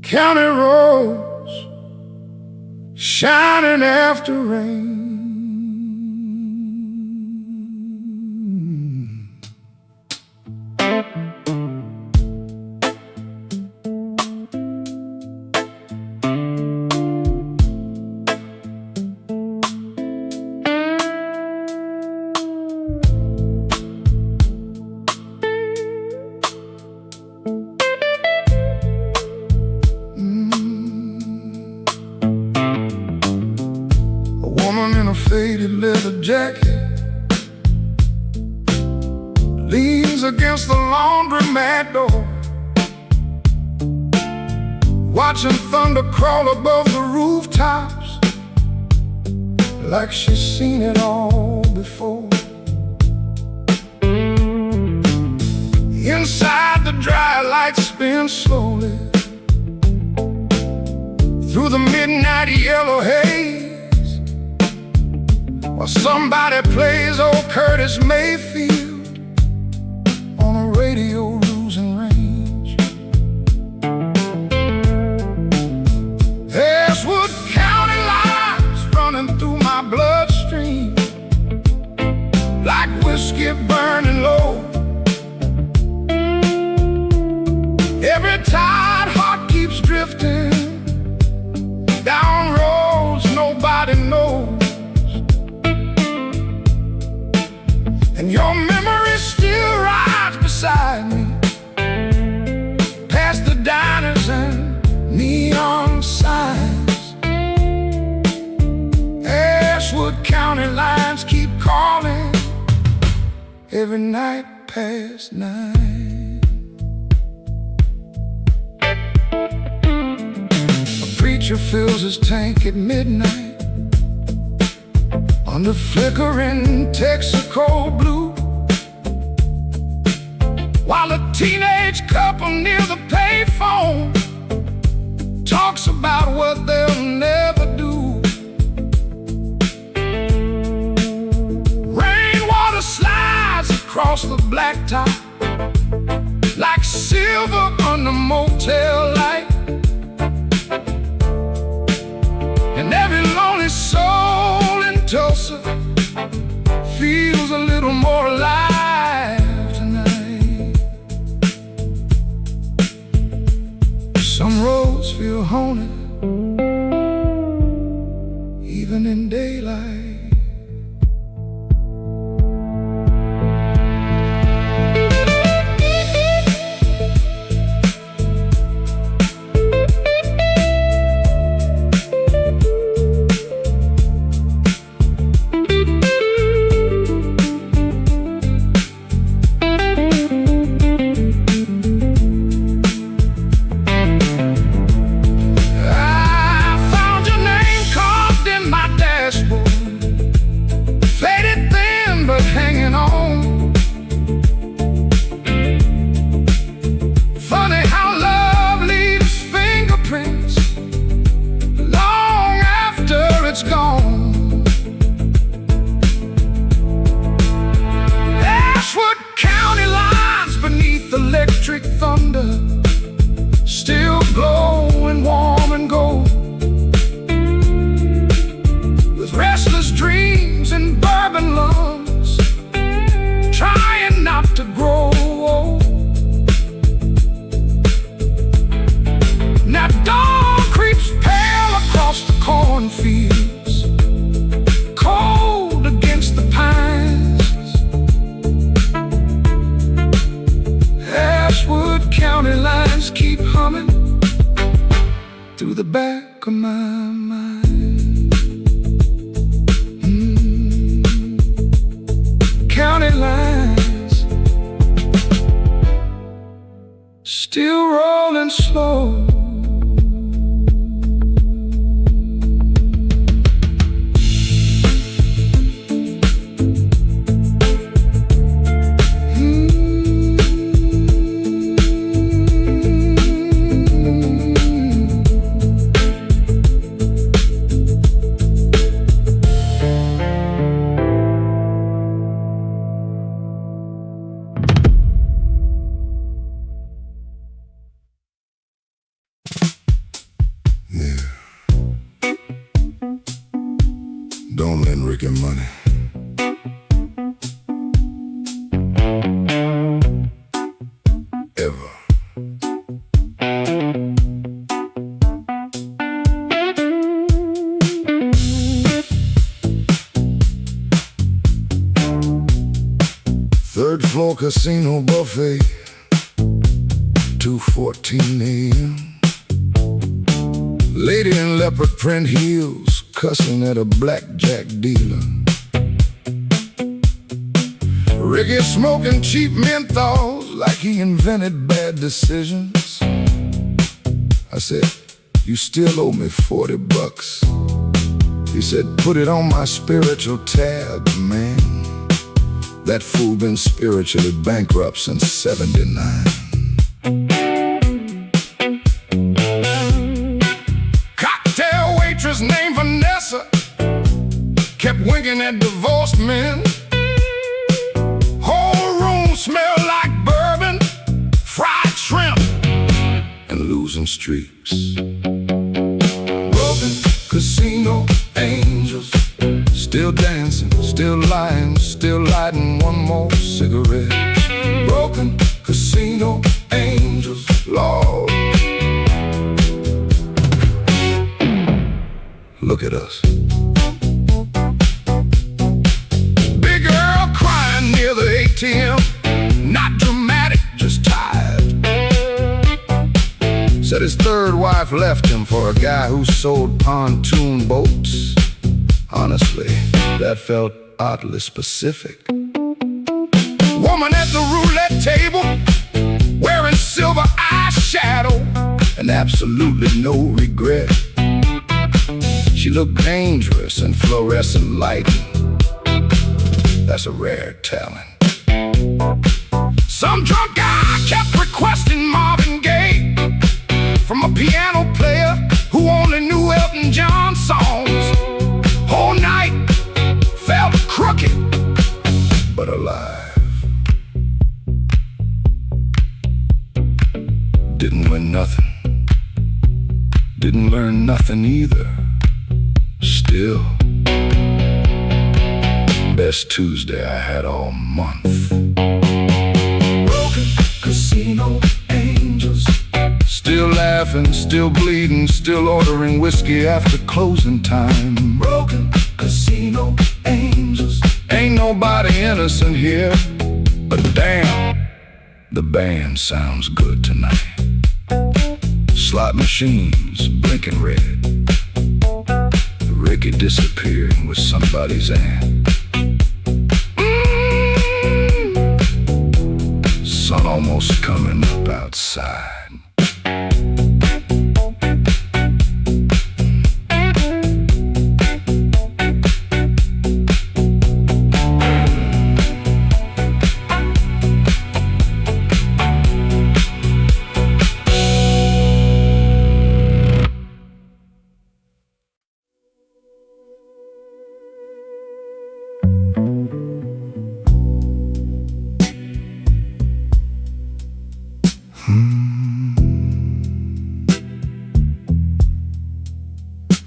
County roads shining after rain. In a faded leather jacket leans against the laundromat door, watching thunder crawl above the rooftops, like she's seen it all before. Inside, the dry lights spin slowly through the midnight yellow haze, while somebody plays old Curtis Mayfield on a radio losing range. There's Wood County lines running through my bloodstream, like whiskey burning low. Every tired heart keeps drifting down roads nobody knows. And your memory still rides beside me, past the diners and neon signs. Ashwood County lines keep calling every night past 9. A preacher fills his tank at midnight under flickering Texaco blue, while a teenage couple near the payphone talks about what they'll never do. Rainwater slides across the blacktop like silver on the motel light, and every lonely soul in Tulsa feels a little more alive tonight. Some roads feel haunted even in daylight. Electric thunder still glowing warm and gold, with restless dreams and bourbon lungs trying not to grow old. Now dawn creeps pale across the cornfields, cold against the pines. Ashwood County lines keep humming through the back of my mind. County lines still rolling slow. Don't lend Ricky money. Ever. Third floor casino buffet, 2:14 a.m. Lady in leopard print heels, cussing at a blackjack dealer. Ricky smoking cheap menthols like he invented bad decisions. I said, you still owe me $40. He said, put it on my spiritual tab, man. That fool been spiritually bankrupt since '79. Cocktail waitress named Vanessa kept winking at divorced men. Whole room smelled like bourbon, fried shrimp, and losing streaks. Broken casino angels, still dancing, still lying, still lighting one more cigarette. Broken casino angels, Lord. Look at us. Big girl crying near the ATM. Not dramatic, just tired. Said his third wife left him for a guy who sold pontoon boats. Honestly, that felt oddly specific. Woman at the roulette table, wearing silver eyeshadow and absolutely no regret. She looked dangerous in fluorescent lighting. That's a rare talent. Some drunk guy kept requesting Marvin Gaye from a piano player who only knew Elton John songs. Whole night felt crooked, but alive. Didn't win nothing, didn't learn nothing either. Still, best Tuesday I had all month. Broken casino angels, still laughing, still bleeding, still ordering whiskey after closing time. Broken casino angels, ain't nobody innocent here, but damn, the band sounds good tonight. Slot machines blinking red, Ricky disappearing with somebody's aunt. Sun almost coming up outside.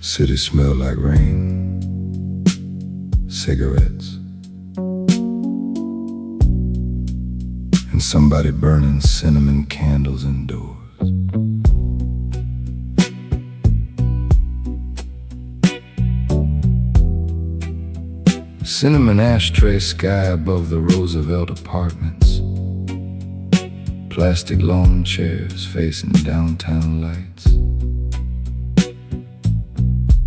City smell like rain, cigarettes, and somebody burning cinnamon candles indoors. Cinnamon ashtray sky above the Roosevelt apartments. Plastic lawn chairs facing downtown lights.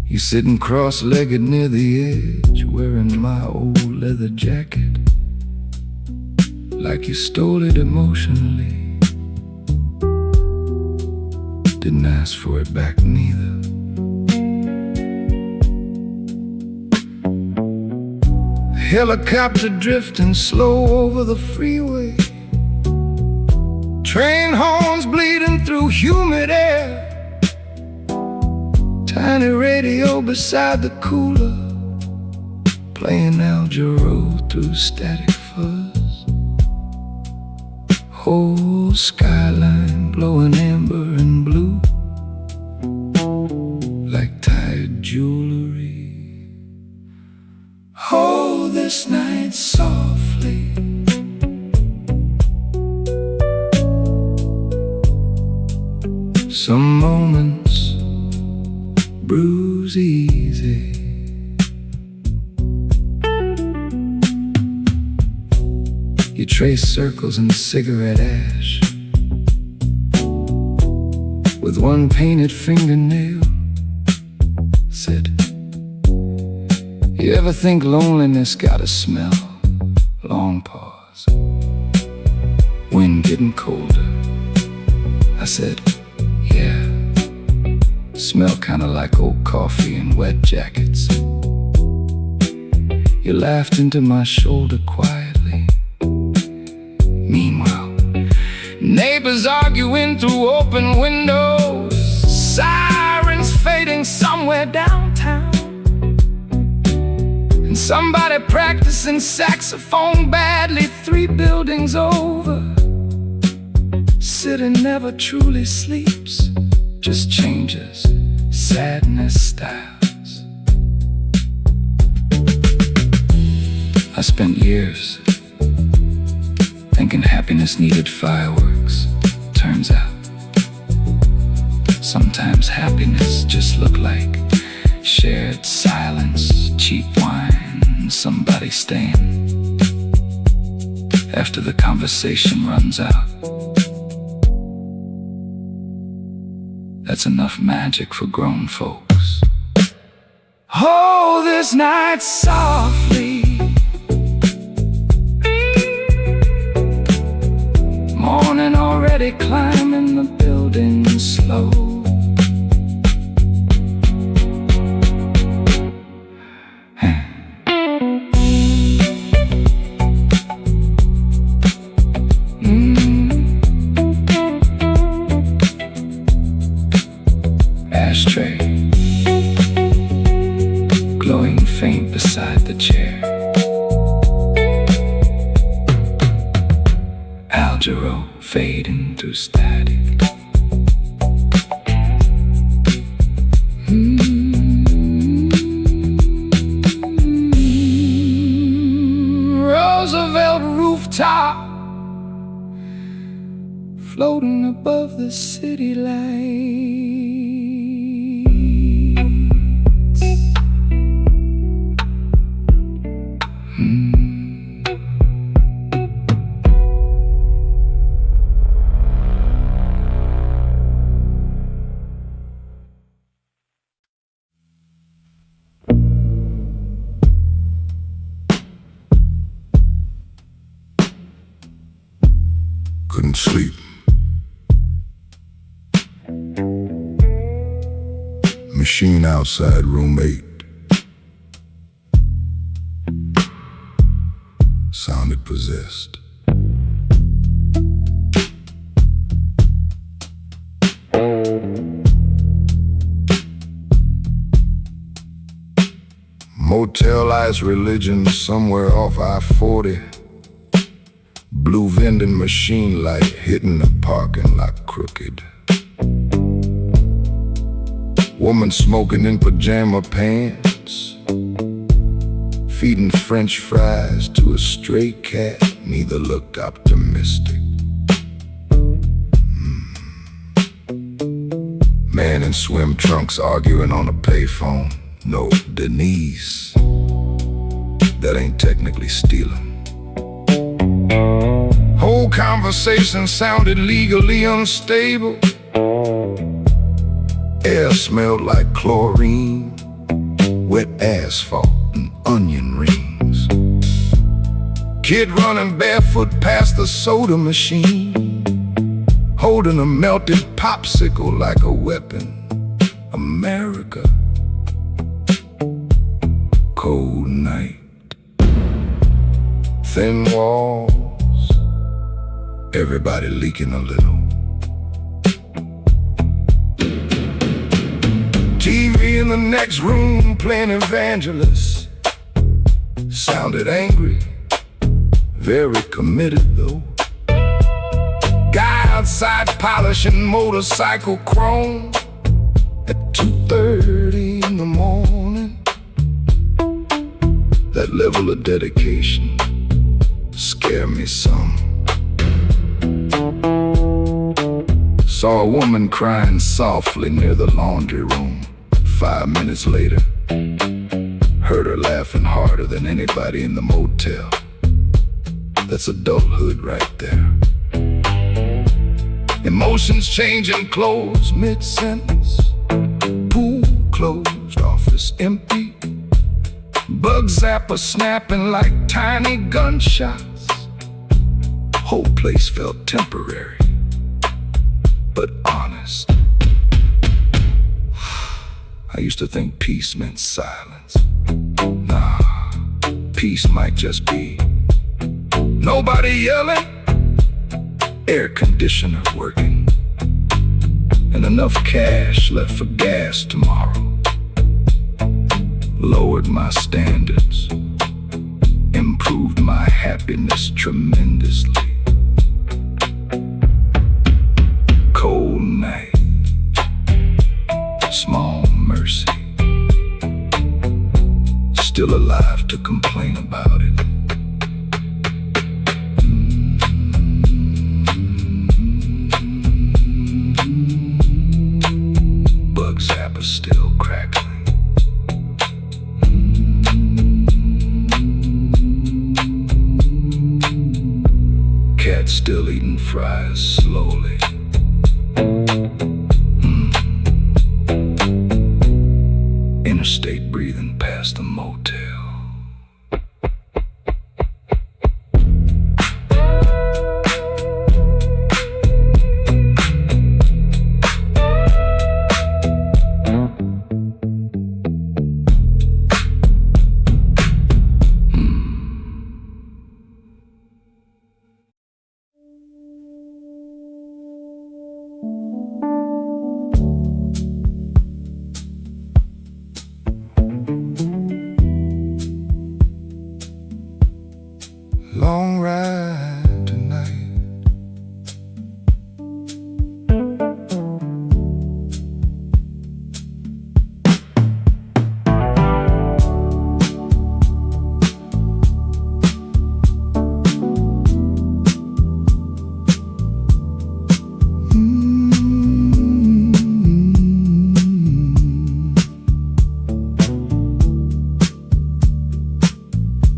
You sitting cross-legged near the edge, wearing my old leather jacket, like you stole it emotionally. Didn't ask for it back neither. Helicopter drifting slow over the freeway. Train horns bleeding through humid air. Tiny radio beside the cooler, playing Al Jarreau through static fuzz. Whole skyline glowing amber and blue, like tired jewelry. Some moments bruise easy. You trace circles in cigarette ash with one painted fingernail. Said, you ever think loneliness got a smell? Long pause. Wind getting colder. I said, yeah. Smell kinda like old coffee and wet jackets. You laughed into my shoulder quietly. Meanwhile, neighbors arguing through open windows, sirens fading somewhere downtown, and somebody practicing saxophone badly 3 buildings over. City never truly sleeps, just changes sadness styles. I spent years thinking happiness needed fireworks. Turns out sometimes happiness just looked like shared silence, cheap wine, somebody staying after the conversation runs out. That's enough magic for grown folks. Hold this night softly. Morning already climbing the building slow. Ashtray glowing faint beside the chair. Algero fading through static. Roosevelt rooftop floating above the city lights. Couldn't sleep. Machine outside, room 8. Sounded possessed. Motel ice religion somewhere off I-40. Blue vending machine light hitting the parking lot crooked. Woman smoking in pajama pants, feeding French fries to a stray cat. Neither looked optimistic. Man in swim trunks arguing on a payphone. No, Denise, that ain't technically stealing. Whole conversation sounded legally unstable. Air smelled like chlorine, wet asphalt and onion rings. Kid running barefoot past the soda machine, holding a melted popsicle like a weapon. America, cold night, thin walls, everybody leaking a little. TV in the next room playing Evangelist. Sounded angry, very committed though. Guy outside polishing motorcycle chrome at 2:30 in the morning. That level of dedication scare me some. Saw a woman crying softly near the laundry room. 5 minutes later, heard her laughing harder than anybody in the motel. That's adulthood right there. Emotions changing clothes mid-sentence. Pool closed, office empty. Bug zapper snapping like tiny gunshots. Whole place felt temporary, but honest. I used to think peace meant silence. Nah, peace might just be nobody yelling, air conditioner working, and enough cash left for gas tomorrow. Lowered my standards, improved my happiness tremendously. Cold night, small mercy, still alive to complain about it. Bug zapper still crackling. Cat still eating fries slowly. Interstate breathing past the motel. Long ride tonight.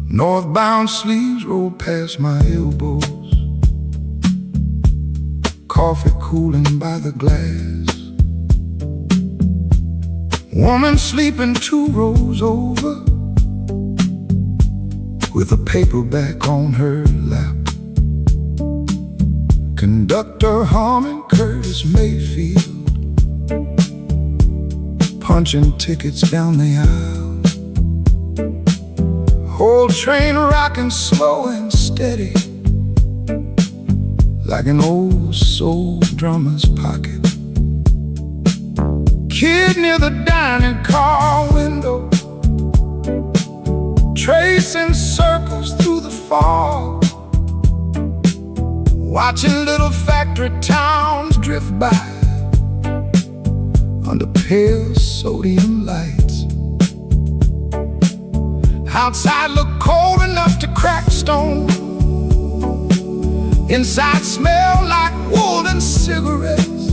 Northbound sleeves roll past my elbows. Coffee cooling by the glass. Woman sleeping 2 rows over, with a paperback on her lap. Conductor humming Curtis Mayfield, punching tickets down the aisle. Whole train rocking slow and steady, like an old soul drummer's pocket. Kid near the dining car window, tracing circles through the fog, watching little factory towns drift by under pale sodium lights. Outside looked cold enough to crack stone. Inside smelled like wood and cigarettes.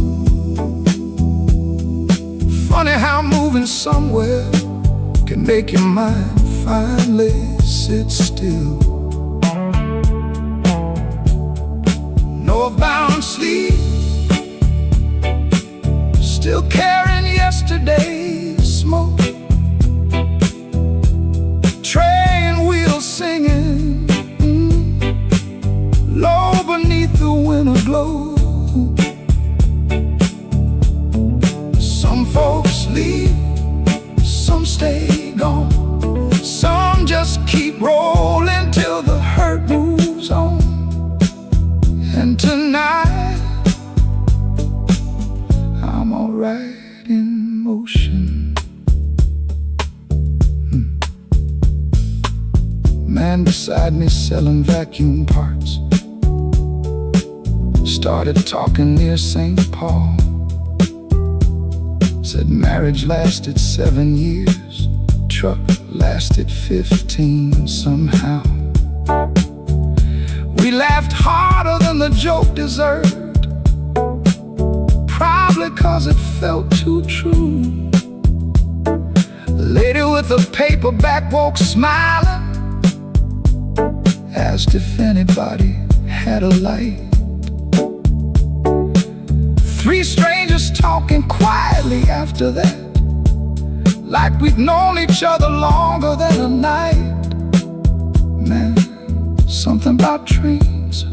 Funny how moving somewhere can make your mind finally sit still. Northbound sleep, still carrying yesterday's smoke. Train wheels singing low beneath the winter glow. Some folks leave, some stay gone, some just keep rolling till the hurt moves on. And tonight I'm alright in motion. Man beside me selling vacuum parts started talking near St. Paul. Said marriage lasted 7 years, truck lasted 15 somehow. We laughed harder than the joke deserved. 'cause it felt too true. The lady with the paperback woke smiling, asked if anybody had a light. Three strangers talking quietly after that, like we'd known each other longer than a night. Man, something about dreams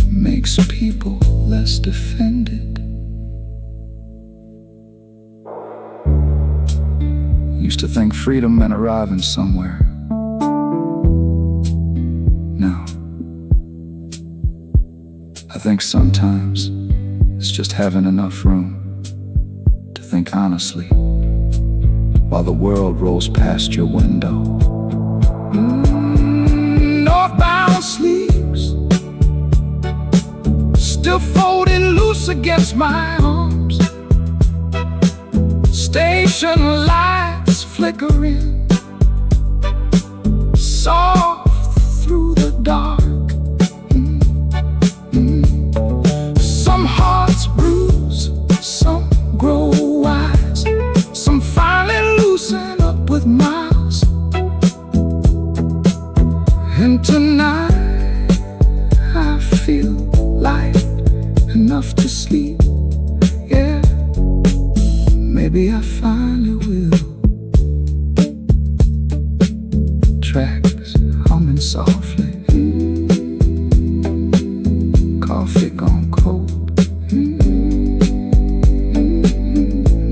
makes people less defended. Used to think freedom meant arriving somewhere. Now, I think sometimes it's just having enough room to think honestly while the world rolls past your window. Northbound sleeps, still folding loose against my arms. Station lights flickering, soft through the dark. Some hearts bruise, some grow wise, some finally loosen up with miles. And tonight I feel light enough to sleep. Yeah, maybe I finally will. Tracks humming softly, coffee gone cold.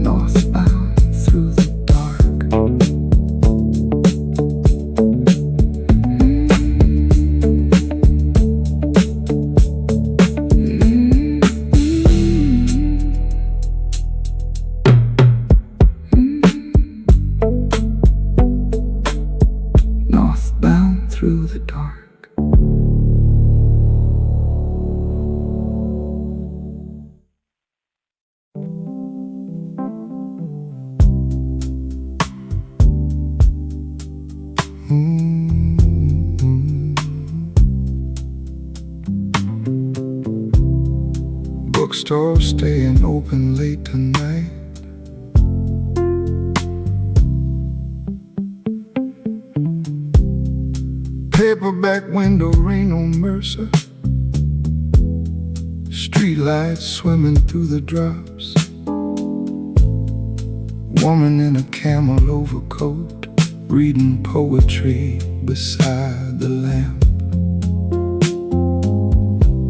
Northbound through the dark. Northbound through the dark. Bookstore staying open late tonight. Paperback window rain on Mercer. Streetlights swimming through the drops. Woman in a camel overcoat, reading poetry beside the lamp.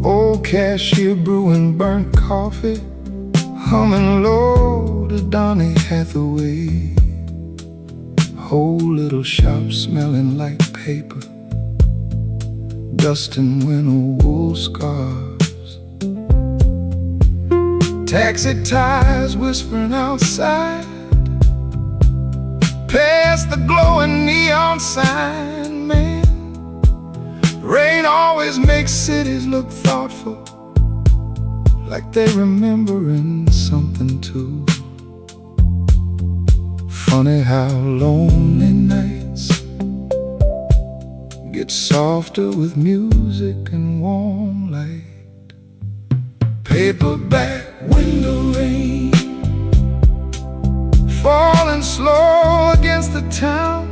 Old cashier brewing burnt coffee, humming low to Donny Hathaway. Whole little shop smelling like paper, dust and winter wool scarves. Taxi tires whispering outside, past the glowing neon sign. Man, rain always makes cities look thoughtful, like they're remembering something too. Funny how lonely nights get softer with music and warm light. Paperback window rain falling slow against the town.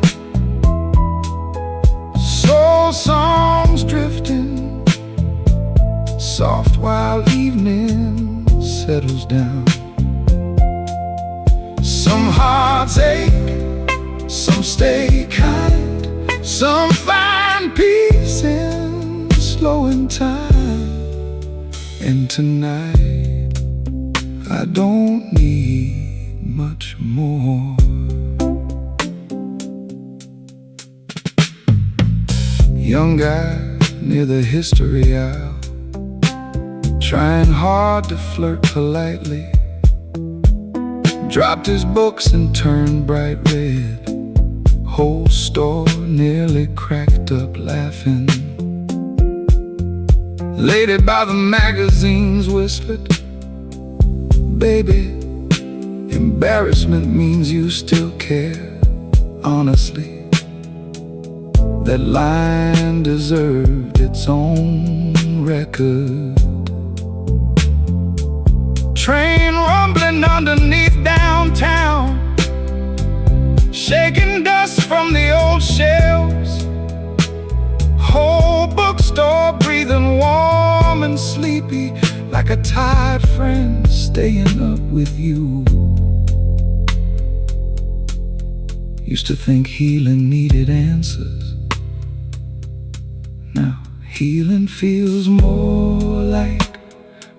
Soul songs drifting soft while evening settles down. Some hearts ache, some stay kind, some find peace in slowing time. And tonight I don't need much more. Young guy near the history aisle, trying hard to flirt politely, dropped his books and turned bright red. Whole store nearly cracked up laughing. Lady by the magazines whispered, "Baby, embarrassment means you still care." Honestly, that line deserved its own record. Train rumbling underneath downtown, shaking dust from the old shelves. Whole bookstore breathing warm and sleepy, like a tired friend staying up with you. Used to think healing needed answers. Now healing feels more like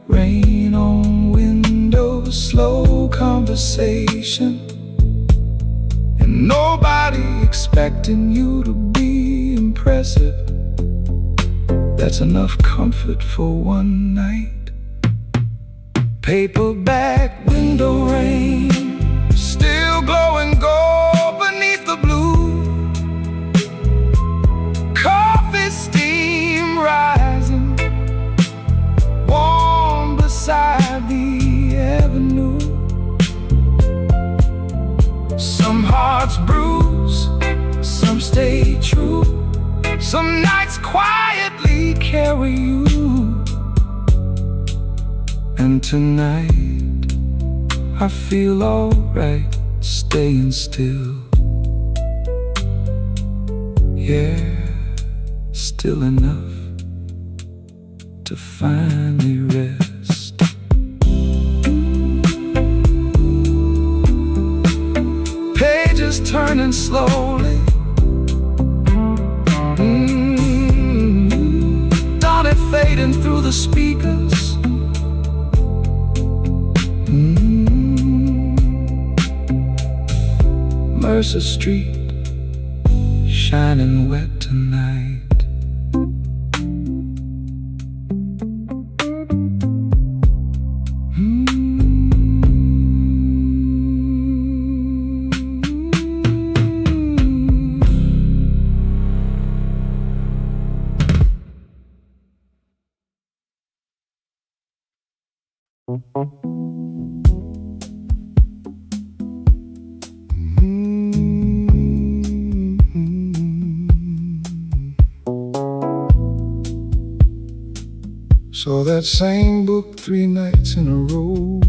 rain on windows, slow conversation, and nobody expecting you to be impressive. That's enough comfort for one night. Paperback window rain, still glowing gold beneath the blue. Coffee steam rising, warm beside the avenue. Some hearts bruise, some stay true. Some nights quietly carry you. And tonight I feel alright staying still. Yeah, still enough to finally rest. Pages turning slowly, Donnie fading through the speakers. Mercer Street, shining wet tonight. Saw that same book 3 nights in a row.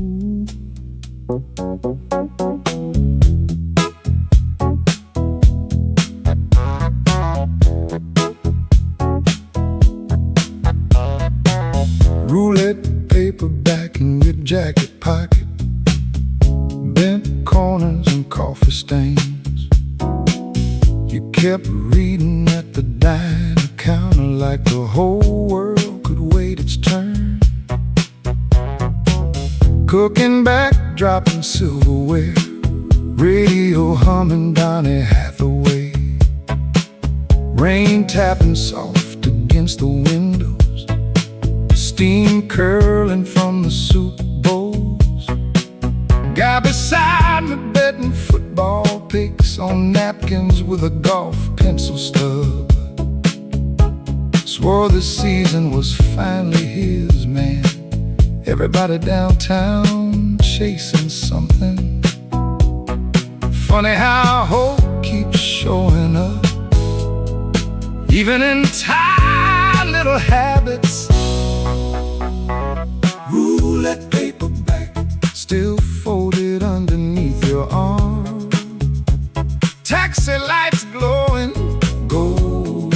Roulette paperback in your jacket pocket, bent corners and coffee stains. You kept reading at the diner counter like the whole world could wait its turn. Cooking backdrop and silverware, radio humming Donny Hathaway. Rain tapping soft against the windows, steam curling from the soup bowls. Guy beside me betting football picks on napkins with a golf pencil stub. Swore the season was finally his, man. Everybody downtown chasing something. Funny how hope keeps showing up, even in tired little habits. Roulette paperback, still folded underneath your arm. Taxi lights glowing gold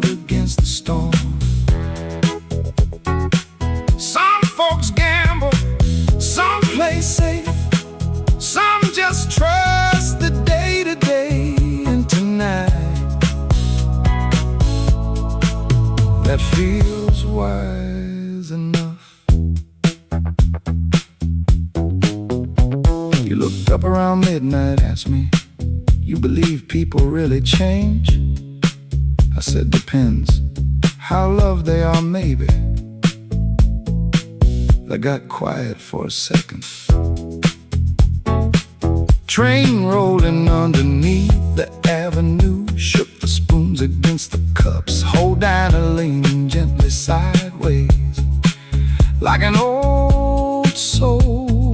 against the storm. Some folks gamble, some play safe, some just trust the day-to-day. And tonight, that feels wise enough. You looked up around midnight, asked me, you believe people really change? I said, depends. How loved they are, maybe. I got quiet for a second. Train rolling underneath the avenue, shook the spoons against the cups, whole diner leaning gently sideways, like an old soul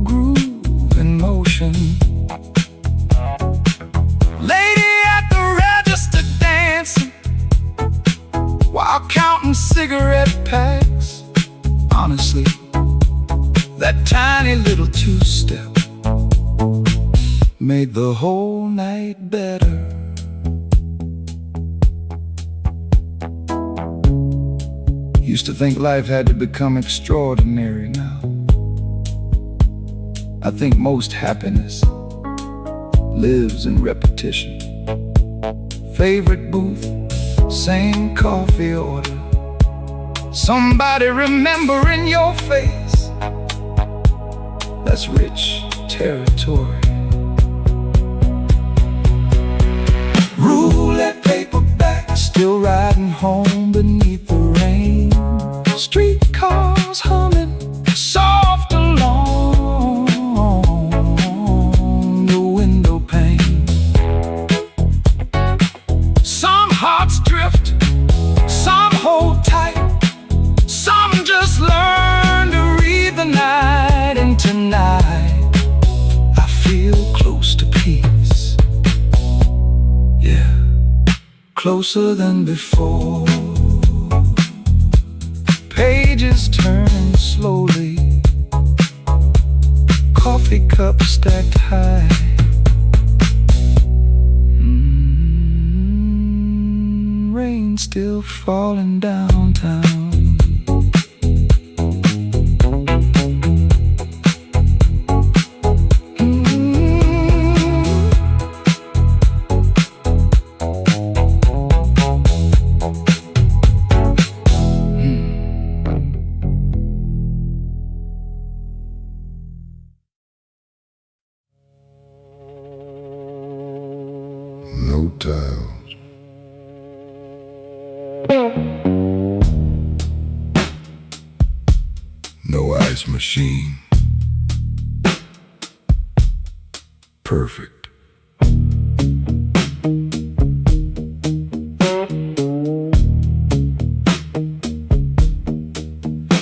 groove in motion. Lady at the register dancing while counting cigarette packs. Honestly, that tiny little two-step made the whole night better. Used to think life had to become extraordinary. Now I think most happiness lives in repetition. Favorite booth, same coffee order, somebody remembering your face. That's rich territory. Roulette paperback, still riding home beneath the rain. Streetcars humming soft along the window pane. Some hearts drift, some hold tight, some just learn to read the night. And tonight I feel close to peace. Yeah, closer than before. Pages turn slowly, coffee cup stacked high. Rain still falling downtown. No tiles, no ice machine. Perfect.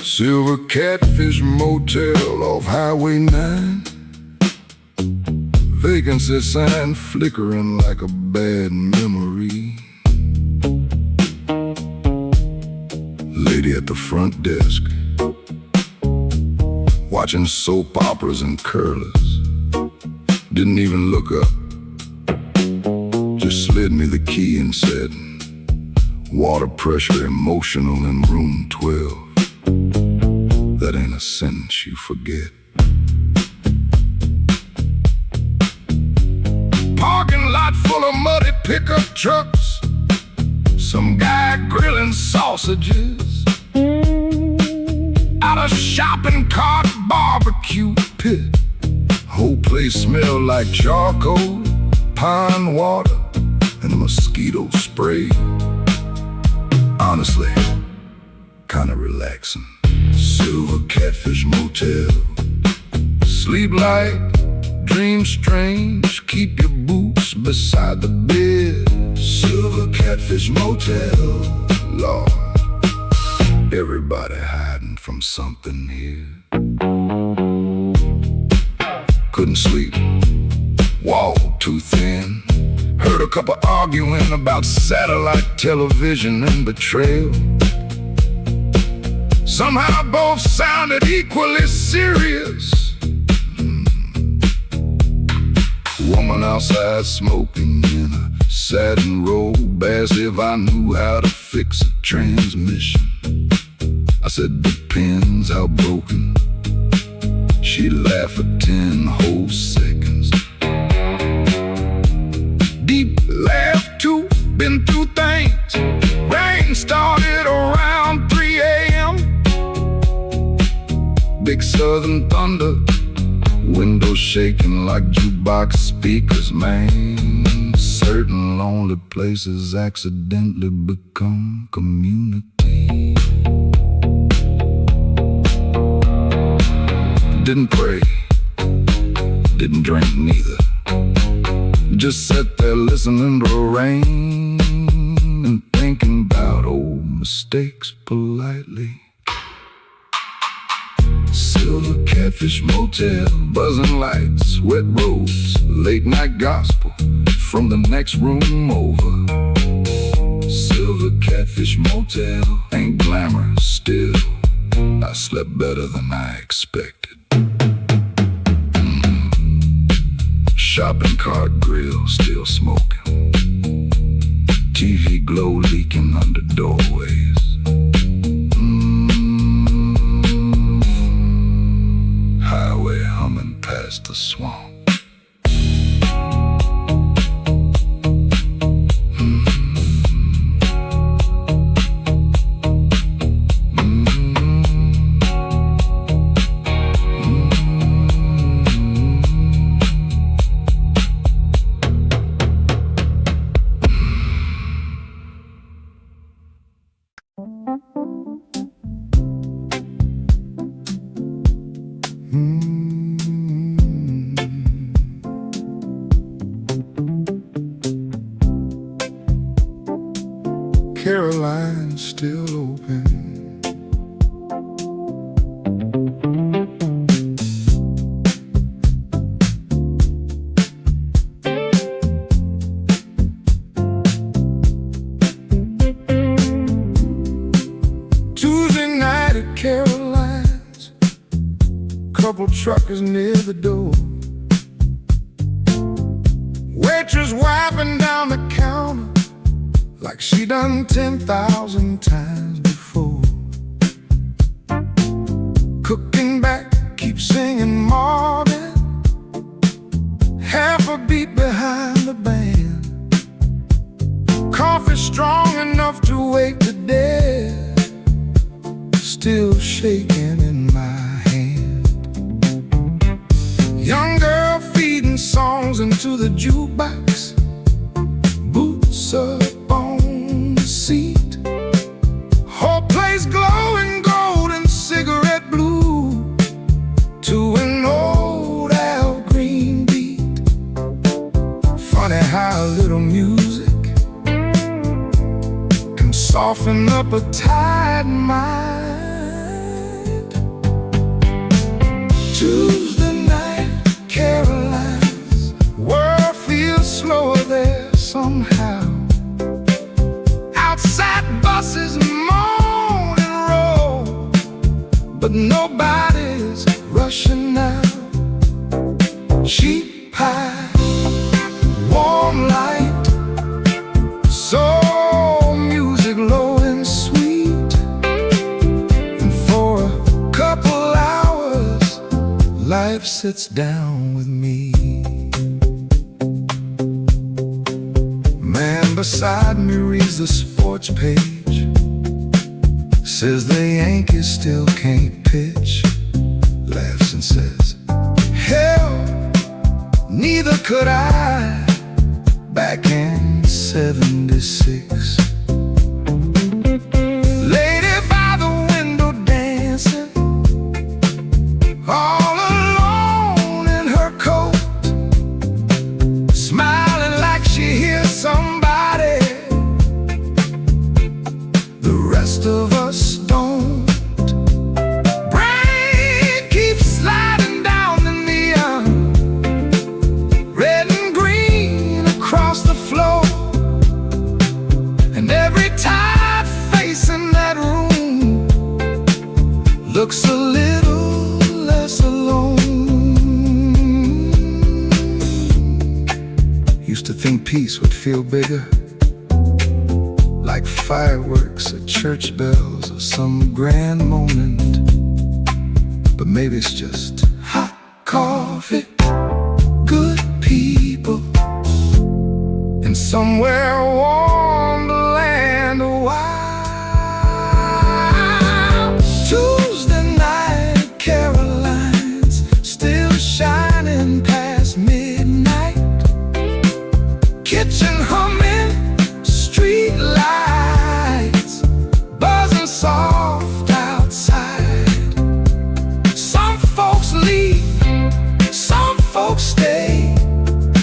Silver Catfish Motel off Highway 9. Vacancy sign flickering like a bad memory. Lady at the front desk, watching soap operas and curlers. Didn't even look up, just slid me the key and said, water pressure emotional in room 12. That ain't a sentence you forget. Parking lot full of muddy pickup trucks, some guy grilling sausages out of shopping cart barbecue pit. Whole place smelled like charcoal, pine water, and mosquito spray. Honestly, kinda relaxing. Silver Catfish Motel. Sleep light, dream strange, keep your boots beside the bed. Silver Catfish Motel. Lord, everybody hiding from something here. Couldn't sleep, wall too thin. Heard a couple arguing about satellite television and betrayal. Somehow both sounded equally serious. Woman outside smoking in a satin robe, as if I knew how to fix a transmission. I said, depends how broken. She laughed for 10 whole seconds. Deep laugh too, been through things. Rain started around 3 a.m. Big southern thunder, windows shaking like jukebox speakers, man. Certain lonely places accidentally become community. Didn't pray, didn't drink neither. Just sat there listening to rain and thinking about old mistakes politely. Silver Catfish Motel, buzzing lights, wet roads, late night gospel from the next room over. Silver Catfish Motel, ain't glamorous still. I slept slept better than I expected. Shopping cart grill still smoking, TV glow leaking under doorways. Highway humming past the swamp. Caroline's still open. Tuesday night at Caroline's, couple truckers near the door. Waitress wiping down the counter like she done 10,000 times before. Cooking back, keep singing Marvin, half a beat behind the band. Coffee strong enough to wake the dead, still shaking in my hand. Young girl feeding songs into the jukebox, boots up on the seat. Whole place glowing gold and cigarette blue to an old Al Green beat. Funny how a little music can soften up a tired mind. Tuesday night, Caroline's, world feels slower there somehow. Outside buses moan and roll, but nobody's rushing now. Cheap pie, warm light, soul music low and sweet. And for a couple hours, life sits down with me. Man beside me reads the sports page, says the Yankees still can't pitch. Laughs and says, hell, neither could I back in '76. Lady by the window dancing, all alone in her coat, smiling like she hears somebody the rest of us don't. Brain keeps sliding down the neon, red and green across the floor. And every tired face in that room looks a little less alone. Used to think peace would feel bigger, like fireworks or church bells or some grand moment. But maybe it's just hot coffee, good people, and somewhere warm to land a while. Tuesday night, Caroline's, still shining past midnight. Kitchen humming, street lights buzzing soft outside. Some folks leave, some folks stay,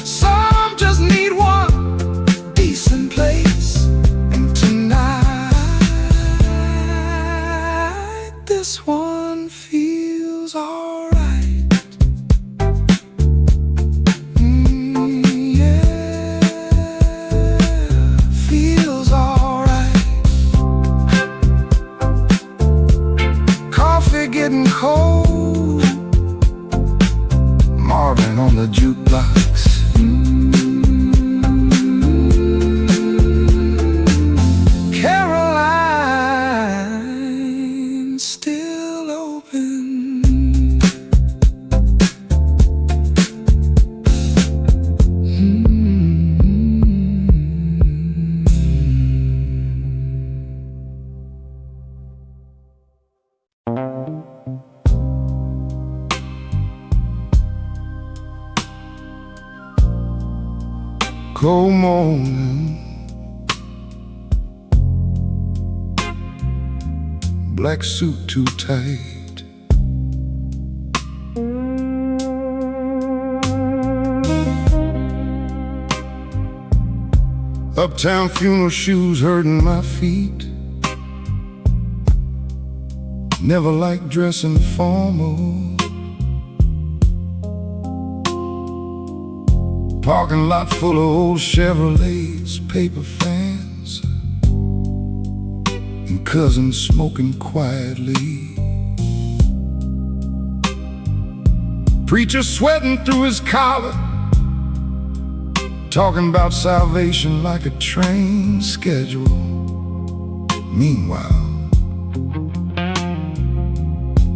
some just need one decent place. And tonight, this one feels alright. Yeah, feels alright. Coffee getting getting cold. Marvin on the jukebox. Caroline still open. Cold morning, black suit too tight. Uptown funeral shoes hurting my feet. Never liked dressing formal. Parking lot full of old Chevrolets, paper fans, and cousins smoking quietly. Preacher sweating through his collar, talking about salvation like a train schedule. Meanwhile,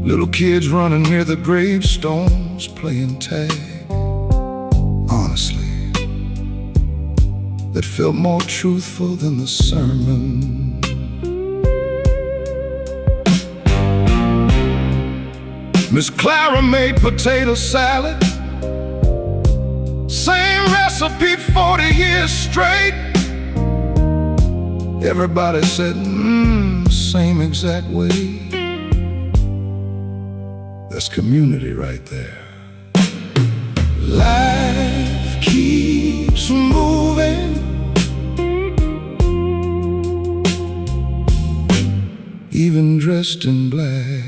little kids running near the gravestones playing tag. Honestly, that felt more truthful than the sermon. Miss Clara made potato salad, same recipe 40 years straight. Everybody said, same exact way. That's community right there. Life keeps moving, even dressed in black.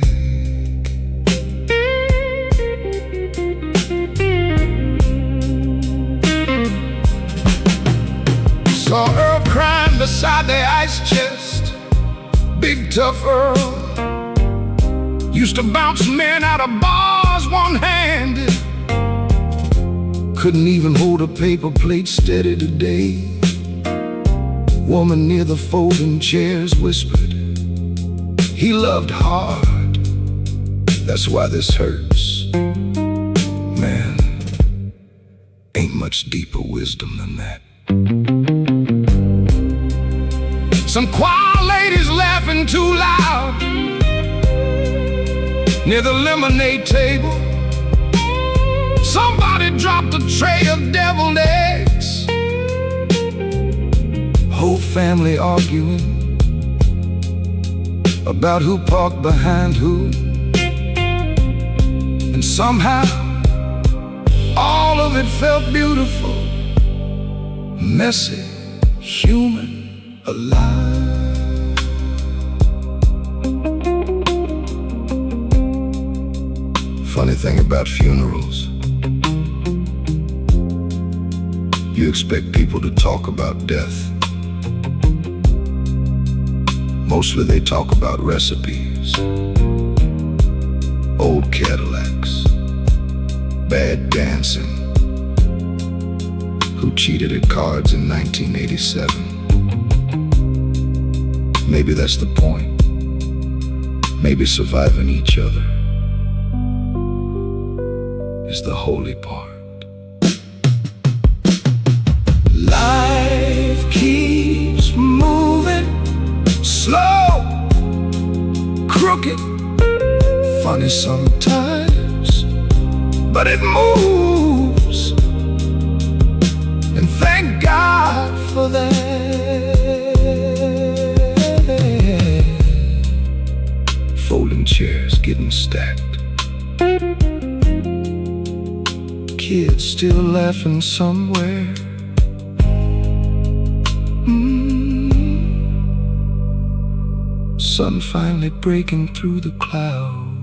Saw Earl crying beside the ice chest. Big tough Earl used to bounce men out of bars one-handed. Couldn't even hold a paper plate steady today. Woman near the folding chairs whispered, he loved hard, that's why this hurts. Man, ain't much deeper wisdom than that. Some choir ladies laughing too loud near the lemonade table. Somebody dropped a tray of deviled eggs. Whole family arguing about who parked behind who. And somehow all of it felt beautiful, messy, human, alive. Funny thing about funerals, you expect people to talk about death. Mostly they talk about recipes, old Cadillacs, bad dancing, who cheated at cards in 1987. Maybe that's the point. Maybe surviving each other is the holy part. Life keeps moving, slow, crooked, funny sometimes, but it moves, and thank God for that. Folding chairs getting stacked, kids still laughing somewhere. Sun finally breaking through the clouds.